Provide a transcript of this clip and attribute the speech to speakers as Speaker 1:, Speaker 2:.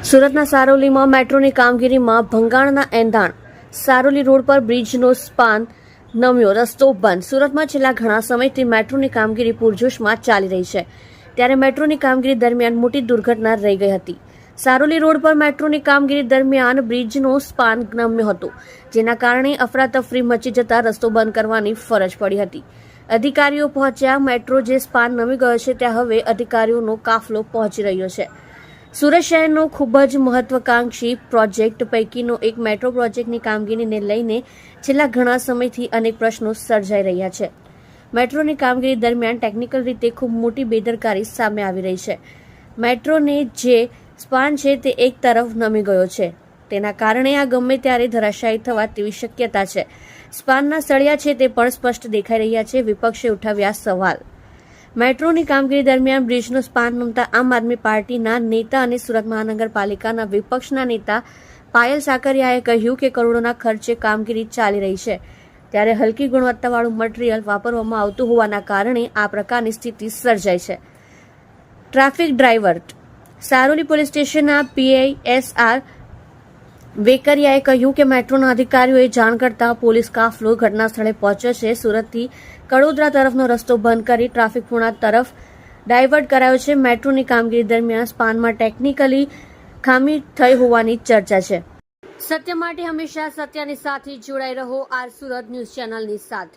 Speaker 1: સુરતના સારોલીમાં મેટ્રોની કામગીરીમાં ભંગાણના એંધાણ. સારોલી રોડ પર બ્રિજનો સ્પાન નમ્યો, રસ્તો બંધ. સુરતમાં છેલ્લા ઘણા સમયથી મેટ્રોની કામગીરી પૂરજોશમાં ચાલી રહી છે, ત્યારે મેટ્રોની કામગીરી દરમિયાન મોટી દુર્ઘટના રહી ગઈ હતી. સારોલી રોડ પર મેટ્રોની કામગીરી દરમિયાન બ્રિજનો સ્પાન નમ્યો હતો, જેના કારણે અફરાતફરી મચી જતા રસ્તો બંધ કરવાની ફરજ પડી હતી. અધિકારીઓ પહોંચ્યા. મેટ્રો જે સ્પાન નમી ગયો છે ત્યાં હવે અધિકારીઓનો કાફલો પહોંચી રહ્યો છે. સુરત શહેરનો ખૂબ જ મહત્વાકાંક્ષી પ્રોજેક્ટ પૈકીનો એક મેટ્રો પ્રોજેક્ટની કામગીરીને લઈને છેલ્લા ઘણા સમયથી અનેક પ્રશ્નો સર્જાઈ રહ્યા છે. મેટ્રોની કામગીરી દરમિયાન ટેકનિકલ રીતે ખૂબ મોટી બેદરકારી સામે આવી રહી છે. મેટ્રોને જે સ્પાન છે તે એક તરફ નમી ગયો છે, તેના કારણે આ ગમે ત્યારે ધરાશાયી થવા તેવી શક્યતા છે. સ્પાનના સળિયા છે તે પણ સ્પષ્ટ દેખાઈ રહ્યા છે. વિપક્ષે ઉઠાવ્યા સવાલ. મેટ્રોની કામગીરી દરમિયાન બ્રિજનો સ્પાન નમતા આમ આદમી પાર્ટીના નેતા અને સુરત મહાનગરપાલિકાના વિપક્ષના નેતા પાયલ સાકરિયાએ કહ્યું કે કરોડોના ખર્ચે કામગીરી ચાલી રહી છે, ત્યારે હલકી ગુણવત્તાવાળું મટીરીયલ વાપરવામાં આવતું હોવાના કારણે આ પ્રકારની સ્થિતિ સર્જાય છે. Traffic divert. સારોલી પોલીસ સ્ટેશનના PISR વેકરિયાએ કહ્યું કે મેટ્રોના અધિકારીઓએ જાણ કરતા પોલીસ કાફલો ઘટના સ્થળે પહોંચ્યો છે. સુરતથી કડોદરા તરફનો રસ્તો બંધ કરી ટ્રાફિક પૂર્ણા તરફ ડાયવર્ટ કરાયો છે. મેટ્રોની કામગીરી દરમિયાન સ્પાનમાં ટેકનિકલી ખામી થઈ હોવાની ચર્ચા છે. સત્ય માટે હંમેશા સત્યની સાથે જોડાઈ રહો. આર સુરત ન્યૂઝ ચેનલની સાથે.